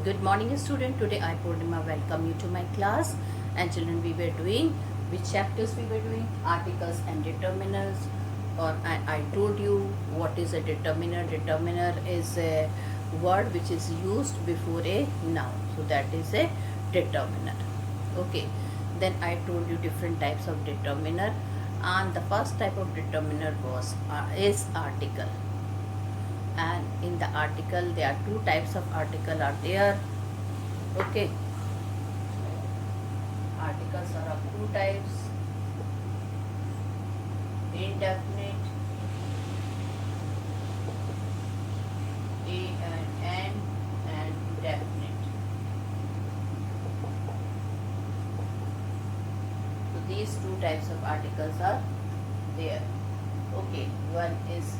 Good morning student. Today I Purnima welcome you to my class, and children, we were doing which chapters we were doing? Articles and determiners. Or I told you what is a determiner. Determiner is a word which is used before a noun, so that is a determiner. Okay, then I told you different types of determiner, and the first type of determiner was is article. And in the article there are two types of article are there. Okay, articles are of two types: indefinite, a and n, and definite. So these two types of articles are there. Okay, one is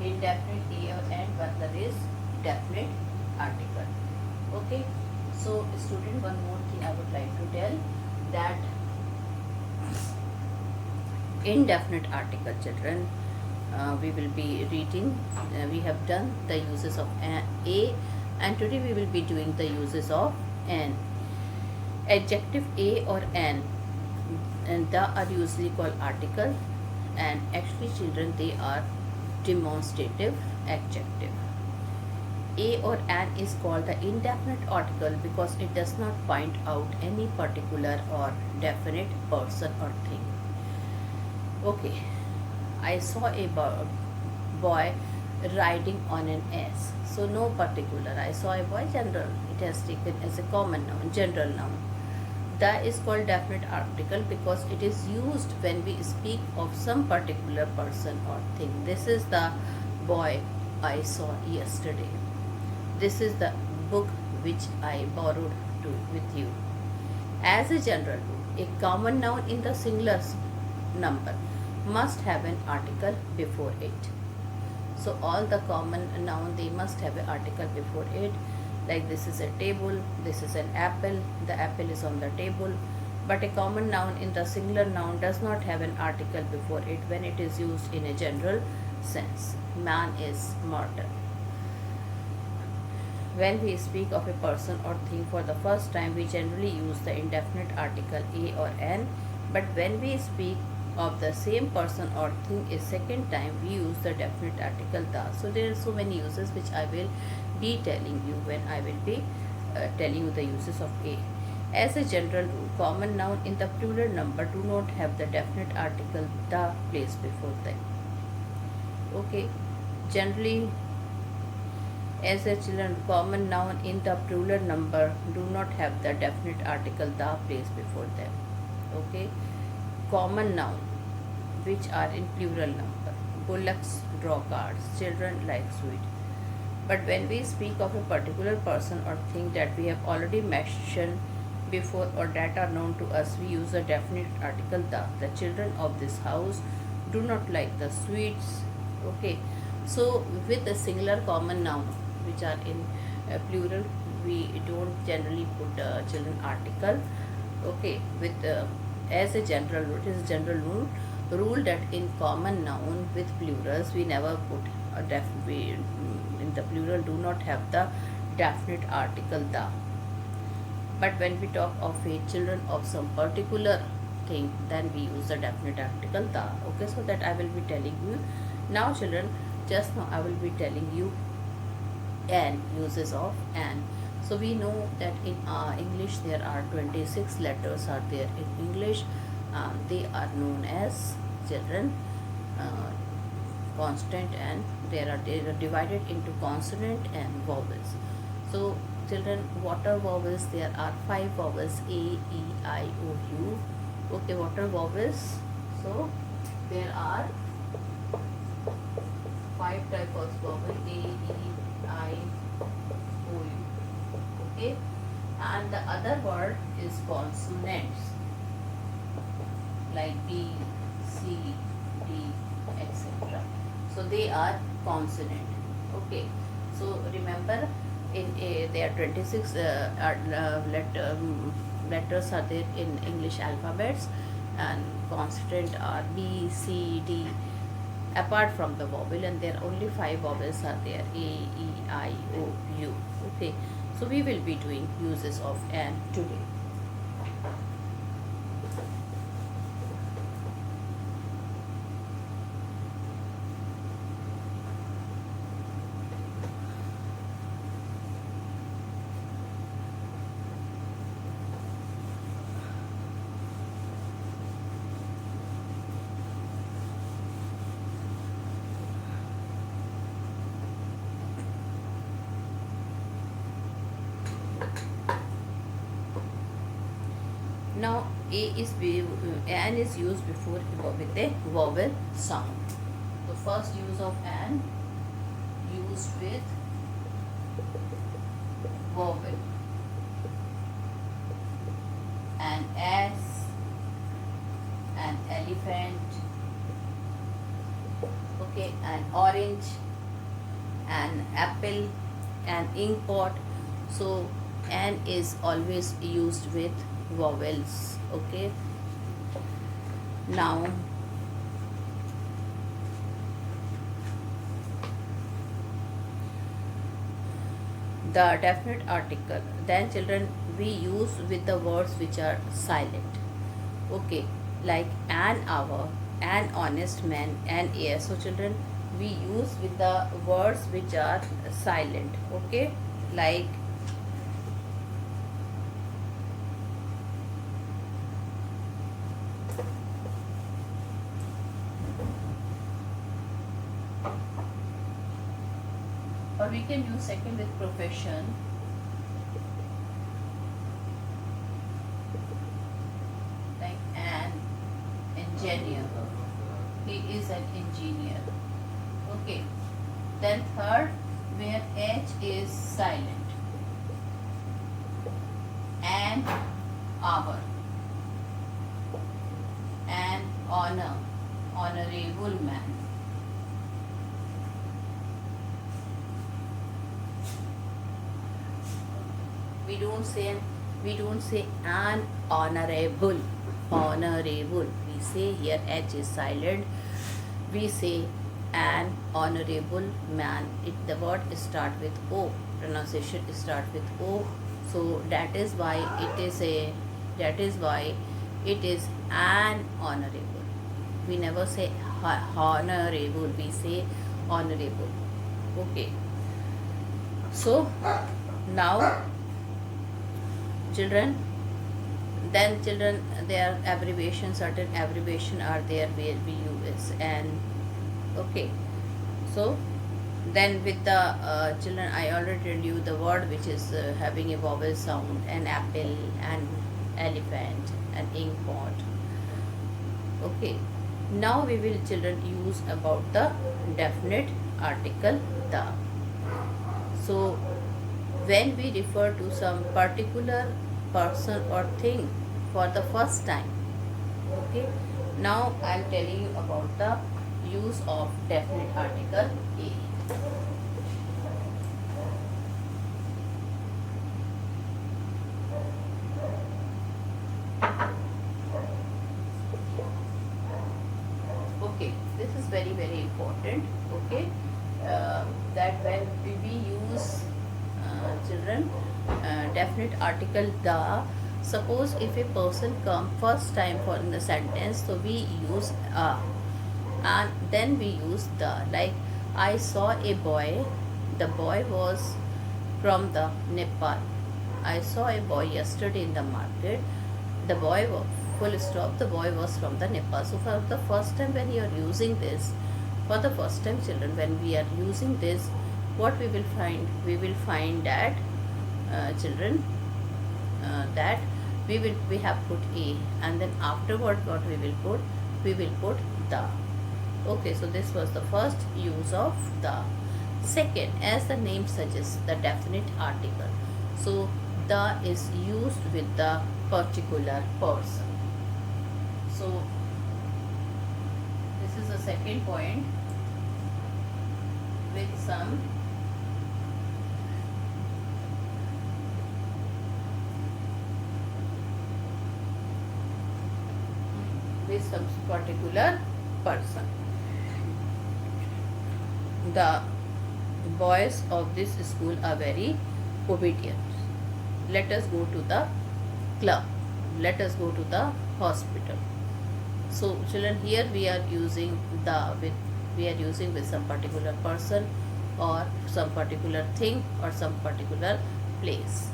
indefinite a or n, but that is definite article. Okay, so student, one more thing I would like to tell, that indefinite article, children, we will be reading. We have done the uses of a, and today we will be doing the uses of n. Adjective a or n and the are usually called article, and actually children, they are demonstrative adjective. A or an is called the indefinite article because it does not point out any particular or definite person or thing. Okay, I saw a boy riding on an ass. So no particular. I saw a boy, general. It has taken as a common noun, general noun. The is called definite article because it is used when we speak of some particular person or thing. This is the boy I saw yesterday. This is the book which I borrowed with you. As a general rule, a common noun in the singular number must have an article before it. So all the common noun, they must have an article before it. Like this is a table, this is an apple, the apple is on the table. But a common noun in the singular noun does not have an article before it when it is used in a general sense. Man is mortal. When we speak of a person or thing for the first time, we generally use the indefinite article a or n. But when we speak of the same person or thing a second time, we use the definite article the. So there are so many uses which I will be telling you when I will be telling you the uses of a. As a general rule, common noun in the plural number do not have the definite article the placed before them. Okay, generally, as a children, common noun in the plural number do not have the definite article the placed before them. Okay, common noun which are in plural number: bullocks draw cards, children like sweet. But when we speak of a particular person or thing that we have already mentioned before or that are known to us, we use the definite article the. The children of this house do not like the sweets. Okay, so with a singular common noun which are in plural, we don't generally put children article. Okay, with as a general rule, it is a general rule that in common noun with plurals we never put a we in the plural do not have the definite article the. But when we talk of a children of some particular thing, then we use the definite article the. Okay, so that I will be telling you now, children. Just now I will be telling you and uses of and. So we know that in English there are 26 letters are there in English. They are known as, children, consonant, and they are divided into consonant and vowels. So children, what are vowels? There are 5 vowels: a, e, I, o, u. Okay, what are vowels? So there are 5 types of vowel: a, e, I, o, u. Okay, and the other word is consonants like b, c, d, etc. So they are consonant. Okay, so remember, in a there are 26 letters are there in English alphabets, and consonant are b, c, d, apart from the vowel, and there are only 5 vowels are there: a, e, I, o, u. Okay, So we will be doing uses of an today. Now an is used before with a vowel sound. The first use of an used with vowel. An ass, an elephant, okay, an orange, an apple, an ink pot. So an is always used with vowels. Okay, now the definite article, then children, we use with the words which are silent. Okay, like an hour, an honest man, an air. So children, we use with the words which are silent. Okay, like or we can use second with profession. Like an engineer, he is an engineer. Okay, then third where H is silent. An hour, an honor, honorable man. We don't say an honorable. We say here H is silent. We say an honorable man. The word start with O. Pronunciation start with O. So that is why it is an honorable. We never say honorable. We say honorable. Okay. So now children, there are abbreviations, certain abbreviation are there where we use and okay. So then with the children, I already told you the word which is having a vowel sound, an apple, an elephant, an ink pot. Okay, now we will children use about the definite article the. So when we refer to some particular person or thing for the first time. Okay, now I am telling you about the use of definite article a. Okay, this is very very important. Okay, that when we use children definite article the, suppose if a person come first time for in the sentence, so we use a and then we use the. Like I saw a boy, the boy was from the Nepal. I saw a boy yesterday in the market, the boy was full stop, the boy was from the Nepal. So for the first time when you are using this, for the first time children, when we are using this, what we will find? We will find that children that we have put a, and then afterward what we will put? We will put the. Okay, so this was the first use of the. Second, as the name suggests, the definite article. So the is used with the particular person. So this is the second point with some particular person. The boys of this school are very obedient. let us go to the club, let us go to the hospital. So children, here we are using with some particular person or some particular thing or some particular place.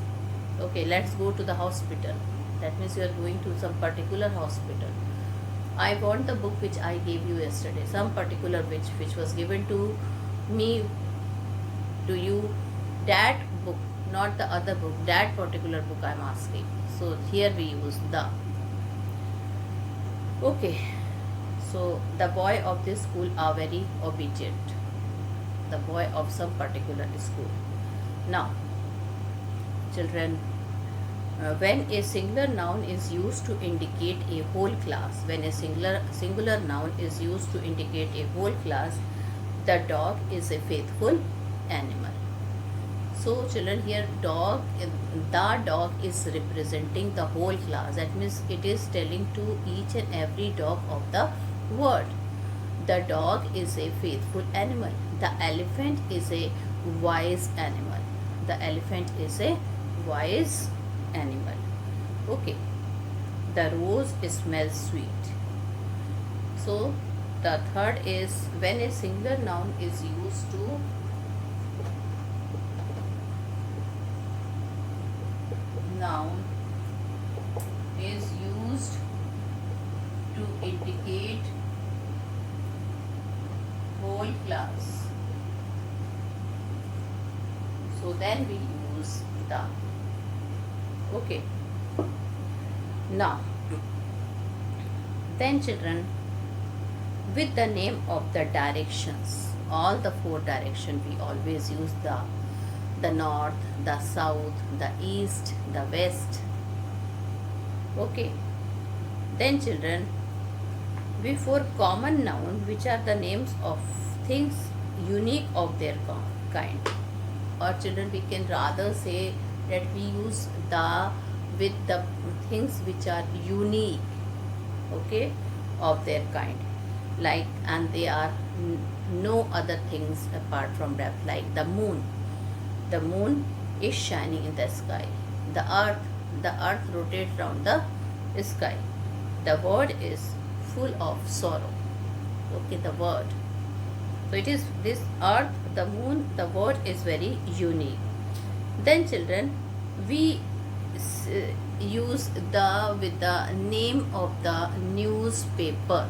Okay, let's go to the hospital. That means you are going to some particular hospital. I want the book which I gave you yesterday, some particular which was given to me, to you, that book, not the other book, that particular book I am asking. So here we use the. Okay, so the boy of this school are very obedient. The boy of some particular school. Now, children, when a singular noun is used to indicate a whole class, when a singular noun is used to indicate a whole class, the dog is a faithful animal. So children, here the dog is representing the whole class. That means it is telling to each and every dog of the world. The dog is a faithful animal. The elephant is a wise animal. The elephant is a wise animal. Okay. The rose smells sweet. So the third is when a singular noun is used to indicate whole class. So then we use the. Okay. Now, then children, with the name of the directions, all the four directions we always use the north, the south, the east, the west. Okay. Then children, before common noun, which are the names of things unique of their kind, or children, we can rather say that we use the with the things which are unique, okay, of their kind, like, and they are no other things apart from that, like the moon. The moon is shining in the sky. The earth rotates around the sky. The world is full of sorrow. Okay, the world. So it is this earth, the moon, the world is very unique. Then children, we use the with the name of the newspaper.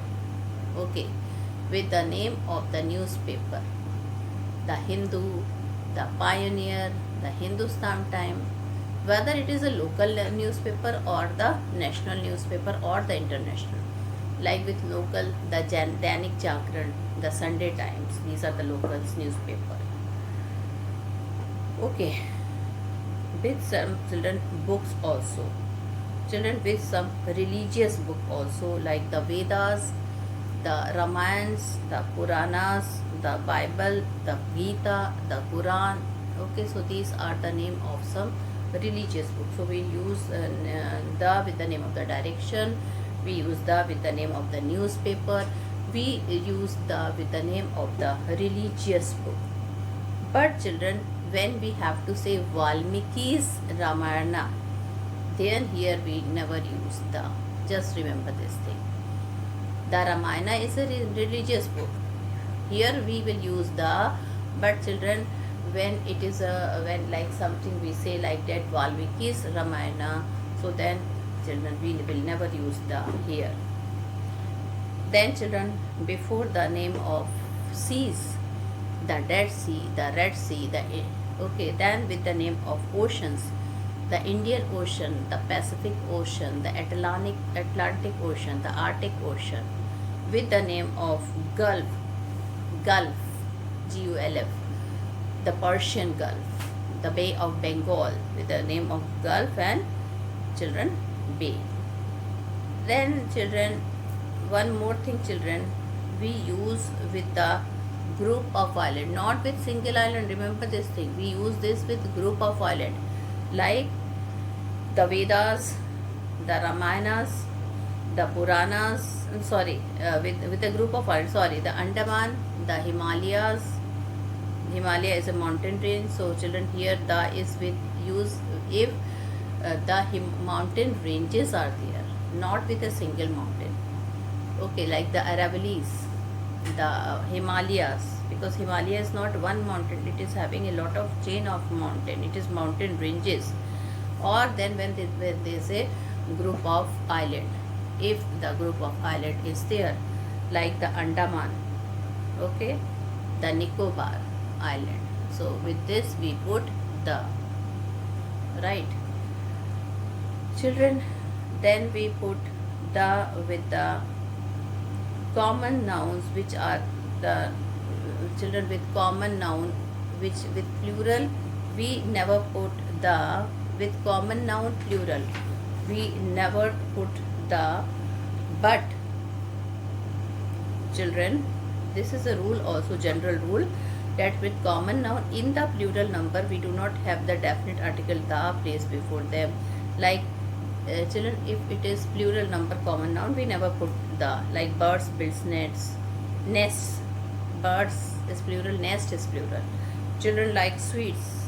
Okay, with the name of the newspaper. The Hindu, the Pioneer, the Hindustan Times, whether it is a local newspaper or the national newspaper or the international. Like with local, the Dainik Jagran, the Sunday Times, these are the local newspaper. Okay, with some children books also. Children with some religious book also, like the Vedas, the Ramayans, the Puranas, the Bible, the Gita, the Quran. Okay, so these are the name of some religious books. So we use the with the name of the direction. We use the with the name of the newspaper. We use the with the name of the religious book. But children, when we have to say Valmiki's Ramayana, then here we never use the. Just remember this thing. The Ramayana is a religious book. Here we will use the, but children, when it is when like something we say like that Valmiki's Ramayana, so then children we will never use the here. Then children, before the name of seas, the Dead Sea, the Red Sea, okay, then with the name of oceans, the Indian Ocean, the Pacific Ocean, the Atlantic Ocean, the Arctic Ocean, with the name of Gulf, Gulf, the Persian Gulf, the Bay of Bengal, with the name of Gulf and children Bay. Then children, one more thing children, we use with the group of island, not with single island. Remember this thing, we use this with group of island, like the Vedas, the Ramayanas, the Puranas, with a group of islands, the Andaman, the Himalayas. Himalaya is a mountain range, so children here the is with use if the mountain ranges are there, not with a single mountain. Okay, like the Aravallis, the Himalayas, because Himalaya is not one mountain, it is having a lot of chain of mountain, it is mountain ranges. Or then when they say group of island, if the group of island is there, like the Andaman, okay, the Nicobar island. So with this we put the, right, children. Then we put the with the common nouns, which are the children with common noun, which with plural we never put the, with common noun plural we never put the, but children, this is a rule also, general rule, that with common noun in the plural number we do not have the definite article the placed before them. Like children, if it is plural number common noun we never put the, like birds builds nests, birds is plural, nest is plural. Children like sweets,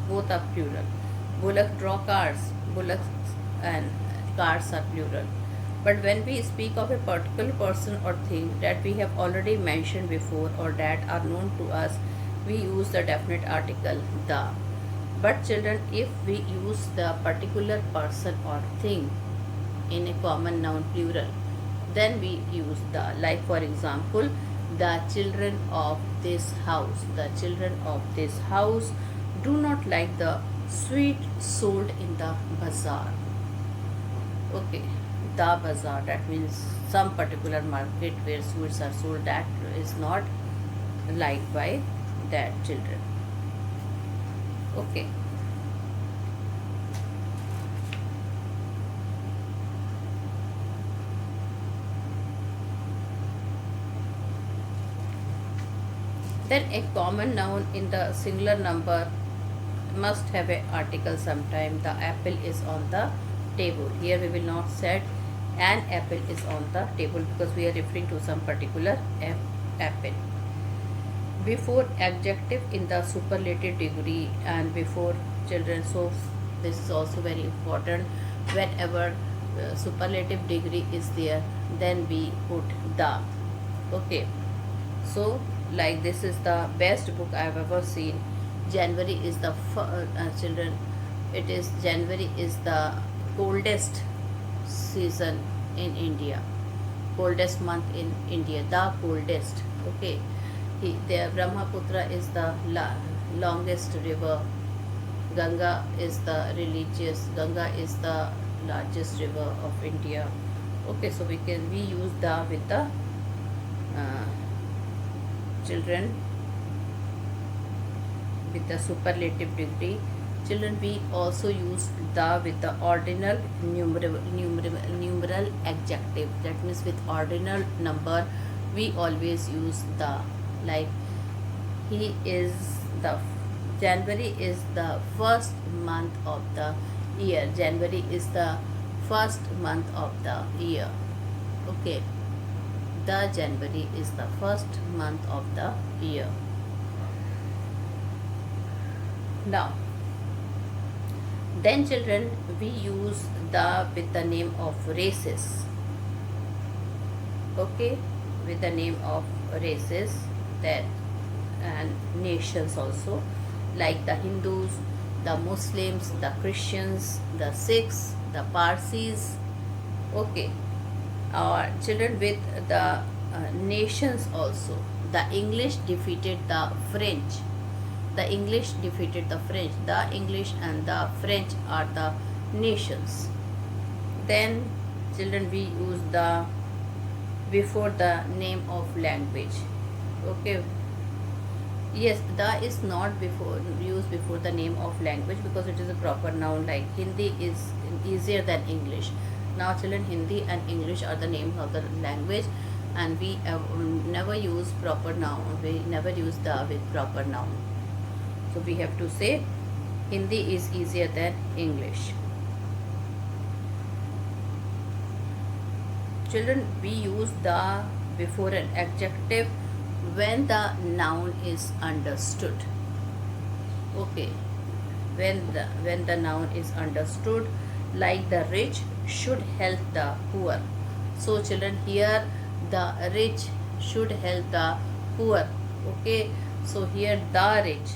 both are plural. Bullock draw cars, bullocks and cars are plural. But when we speak of a particular person or thing that we have already mentioned before or that are known to us, we use the definite article the. But children, if we use the particular person or thing in a common noun plural, then we use the. Like for example, the children of this house. The children of this house do not like the sweet sold in the bazaar. Okay, the bazaar, that means some particular market where sweets are sold, that is not liked by that children. Okay. Then a common noun in the singular number must have an article sometime. The apple is on the table. Here we will not set an apple is on the table because we are referring to some particular apple. Before adjective in the superlative degree and before children. So this is also very important. Whenever superlative degree is there, then we put the. Okay. So like this is the best book I have ever seen. January is the children. It is January is the coldest season in India, coldest month in India, the coldest. Okay, the Brahmaputra is the longest river. Ganga is the religious. Ganga is the largest river of India. Okay, so we use the with the children with the superlative degree. Children, we also use the with the ordinal numeral adjective. That means with ordinal number we always use the. Like he is the, January is the first month of the year. January is the first month of the year. Okay, the January is the first month of the year. Now then children, we use the with the name of races. Okay, with the name of races, that and nations also, like the Hindus, the Muslims, the Christians, the Sikhs, the Parsis. Okay, children with the nations also. The English defeated the French. The English defeated the French. The English and the French are the nations. Then children, we use the before the name of language. Okay. Yes, the is not before used before the name of language because it is a proper noun. Like Hindi is easier than English. Now children, Hindi and English are the names of the language, and we never use proper noun. We never use the with proper noun. So we have to say Hindi is easier than English. Children, we use the before an adjective when the noun is understood. Okay, when the noun is understood, like the rich should help the poor. So children, here the rich should help the poor. Okay, so here the rich,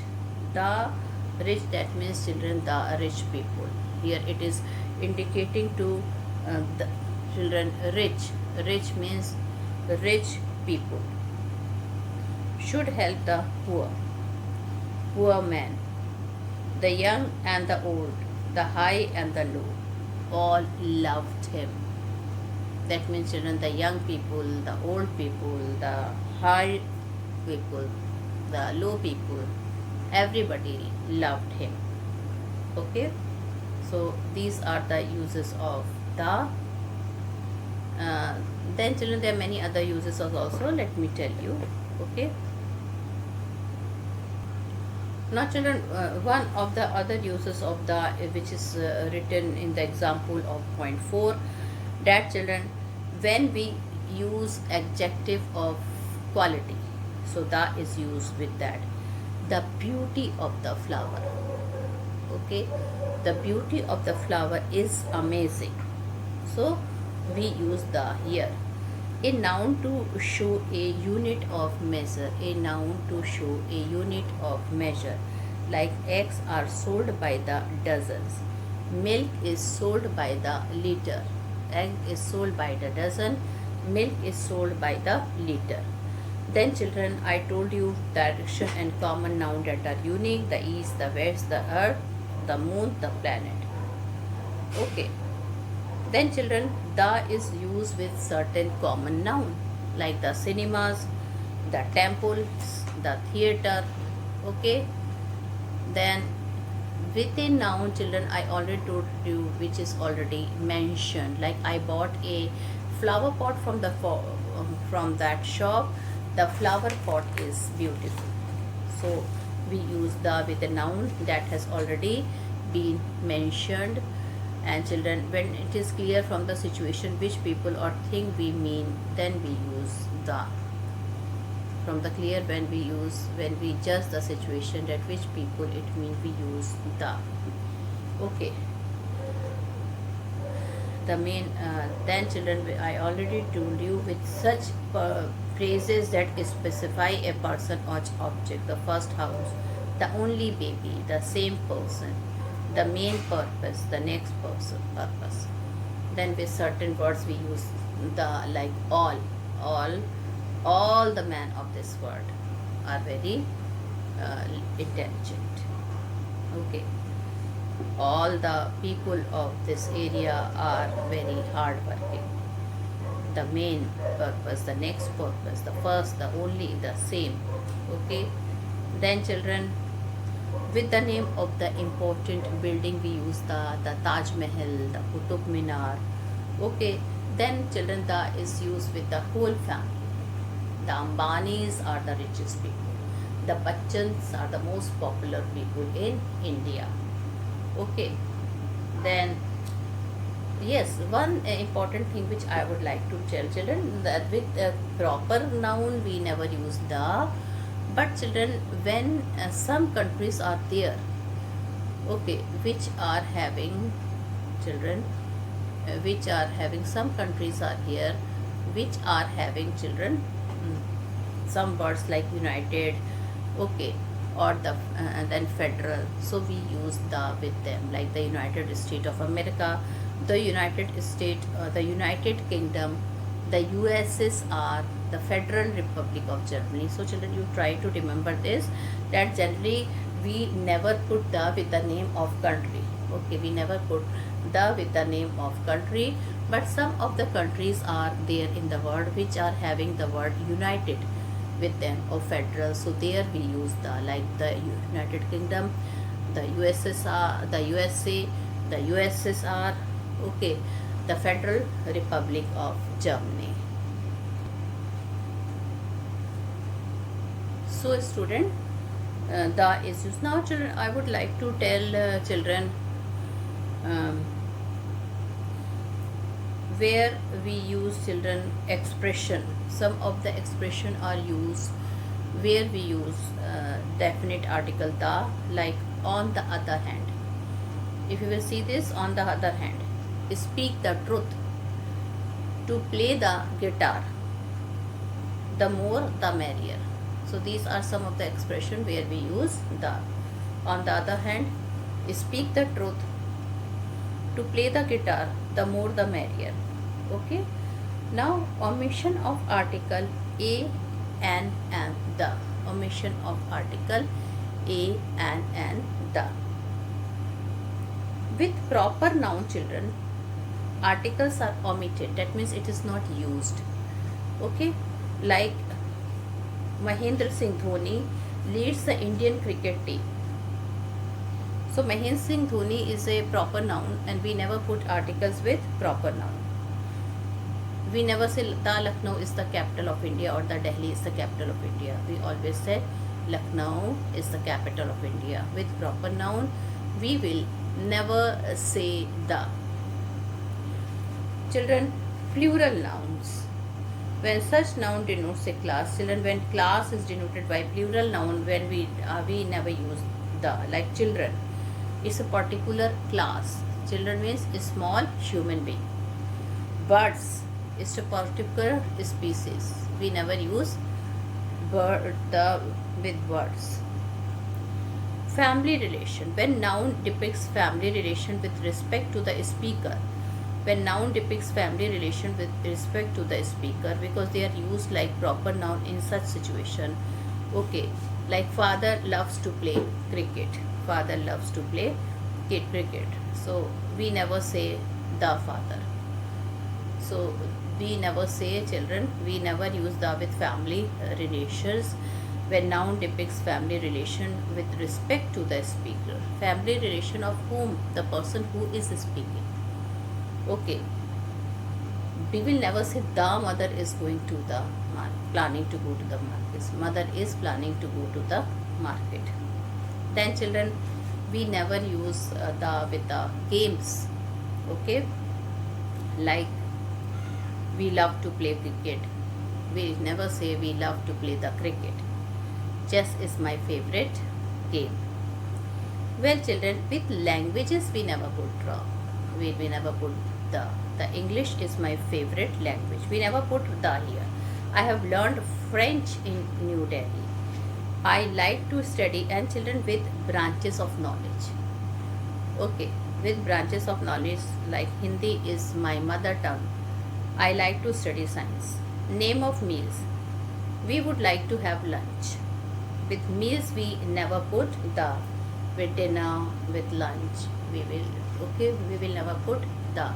that means children the rich people. Here it is indicating to the children rich means rich people should help the poor man, the young and the old, the high and the low, all loved him. That means children, the young people, the old people, the high people, the low people, everybody loved him. Okay, so these are the uses of the. Then children, there are many other uses also. Let me tell you. Okay. Now children, one of the other uses of the, which is written in the example of point 4, that children, when we use adjective of quality, so the is used with that. The beauty of the flower. Okay, the beauty of the flower is amazing. So we use the here. A noun to show a unit of measure. A noun to show a unit of measure. Like eggs are sold by the dozens. Milk is sold by the liter. Egg is sold by the dozen. Milk is sold by the liter. Then children, I told you direction and common noun that are unique. The east, the west, the earth, the moon, the planet. Okay. Then children, the is used with certain common noun like the cinemas, the temples, the theater. Okay. Then within noun children, I already told you, which is already mentioned. Like I bought a flower pot from that shop. The flower pot is beautiful. So we use the with a noun that has already been mentioned. And children, when it is clear from the situation which people or thing we mean, then we use the. From the clear, when we judge the situation that which people it mean, we use the. Okay. The main then children, I already told you, with such phrases that specify a person or object. The first house, the only baby, the same person, the main purpose, the next person purpose. Then with certain words we use the, like all the men of this world are very intelligent. Okay, all the people of this area are very hardworking. The main purpose, the next purpose, the first, the only, the same. Okay, then children, with the name of the important building we use the Taj Mahal, the Qutub Minar. Okay, then children, the is used with the whole family. The Ambanis are the richest people. The Bachchans are the most popular people in India. Okay, then yes, one important thing which I would like to tell children, that with a proper noun we never use the. But children, when some countries are there, okay, which are having children, some countries are here which are having children, some words like united, okay, or the then federal. So we use the with them, like the United States of America, the United Kingdom, the USSR, the Federal Republic of Germany. So children, you try to remember this, that generally we never put the with the name of country. Okay, we never put the with the name of country, but some of the countries are there in the world which are having the word united with them, or federal. So there we use the, like the United Kingdom, the USSR, the USA, the USSR. Okay, the Federal Republic of Germany. So student, the is used. Now children, I would like to tell children where we use children expression. Some of the expression are used where we use definite article the, like on the other hand. If you will see this, on the other hand, speak the truth, to play the guitar, the more the merrier. So these are some of the expression where we use the. On the other hand, speak the truth, to play the guitar, the more the merrier. Okay. Now omission of article a, and the. Omission of article a, and the. With proper noun, children, articles are omitted. That means it is not used. Okay. Like Mahendra Singh Dhoni leads the Indian cricket team. So Mahendra Singh Dhoni is a proper noun, and we never put articles with proper noun. We never say the Lucknow is the capital of India or the Delhi is the capital of India. We always say Lucknow is the capital of India. With proper noun, we will never say the. Children, plural nouns. When such noun denotes a class, children, when class is denoted by plural noun, when we never use the. Like children, it's a particular class. Children means a small human being. Birds is a particular species. We never use with birds. Family relation. When noun depicts family relation with respect to the speaker. When noun depicts family relation with respect to the speaker, because they are used like proper noun in such situation. Okay, like father loves to play cricket. Father loves to play cricket. So we never say the father. So we never say, children, we never use the with family relations when noun depicts family relation with respect to the speaker. Family relation of whom? The person who is speaking. Okay. We will never say the mother is going to the market, planning to go to the market. Mother is planning to go to the market. Then children, we never use the with the games. Okay. Like we love to play cricket. We never say we love to play the cricket. Chess is my favorite game. Well, children, with languages we never put draw. We never put the. The English is my favorite language. We never put the here. I have learned French in New Delhi. I like to study, and children, with branches of knowledge. Okay, with branches of knowledge, like Hindi is my mother tongue. I like to study science. Name of meals. We would like to have lunch. With meals we never put the. With dinner, with lunch, we will never put the.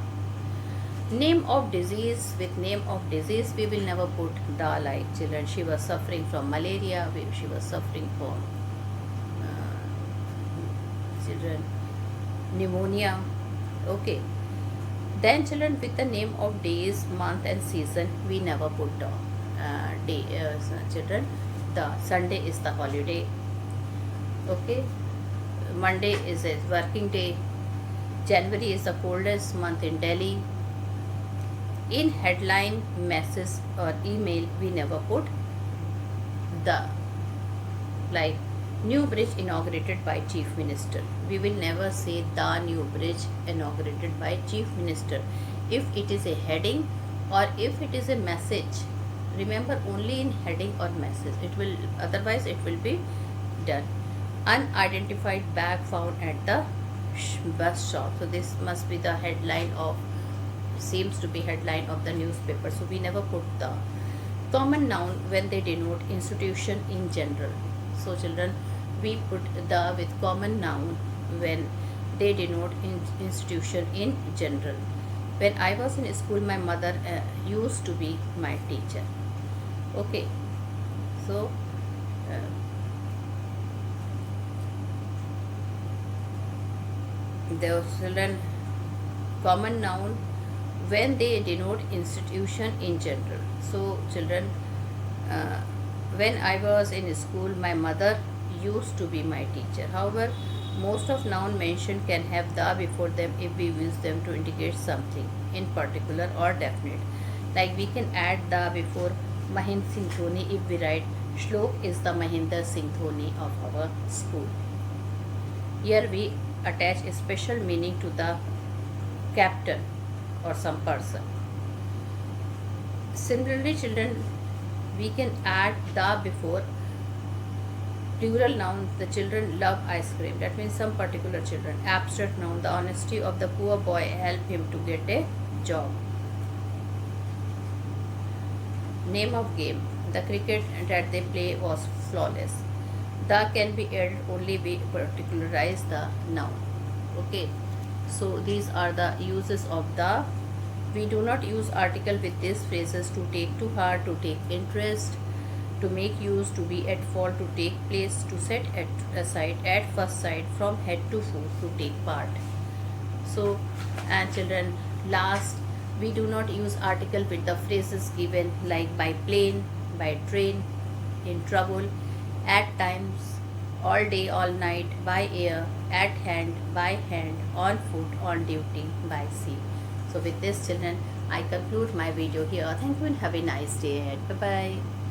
Name of disease. With name of disease we will never put the. Like children, she was suffering from malaria. She was suffering from children pneumonia. Okay. Then children, with the name of days, month and season, we never put the day. Children, the Sunday is the holiday. Okay. Monday is a working day. January is the coldest month in Delhi. In headline, message or email, we never put the. Like new bridge inaugurated by Chief Minister. We will never say the new bridge inaugurated by Chief Minister. If it is a heading or if it is a message, remember only in heading or message. It will, otherwise it will be done. Unidentified bag found at the bus stop. So this must be the headline of, seems to be headline of the newspaper. So we never put the. Common noun when they denote institution in general. So children, we put the with common noun when they denote institution in general. When I was in school, my mother used to be my teacher. Okay. So the children, common noun when they denote institution in general. So children, when I was in school, my mother used to be my teacher. However, most of noun mentioned can have the before them if we use them to indicate something in particular or definite. Like we can add the before Mahendra Singh Dhoni if we write Shlok is the Mahendra Singh Dhoni of our school. Here we attach a special meaning to the captain or some person. Similarly, children, we can add the before plural noun. The children love ice cream. That means some particular children. Abstract noun. The honesty of the poor boy helped him to get a job. Name of game. The cricket that they play was flawless. The can be added only we particularize the noun. Okay. So these are the uses of the. We do not use article with these phrases: to take to heart, to take interest, to make use, to be at fault, to take place, to set aside, at first sight, from head to foot, to take part. So, and children, last, we do not use article with the phrases given like by plane, by train, in trouble, at times, all day, all night, by air, at hand, by hand, on foot, on duty, by sea. So with this, children, I conclude my video here. Thank you and have a nice day ahead. Bye bye.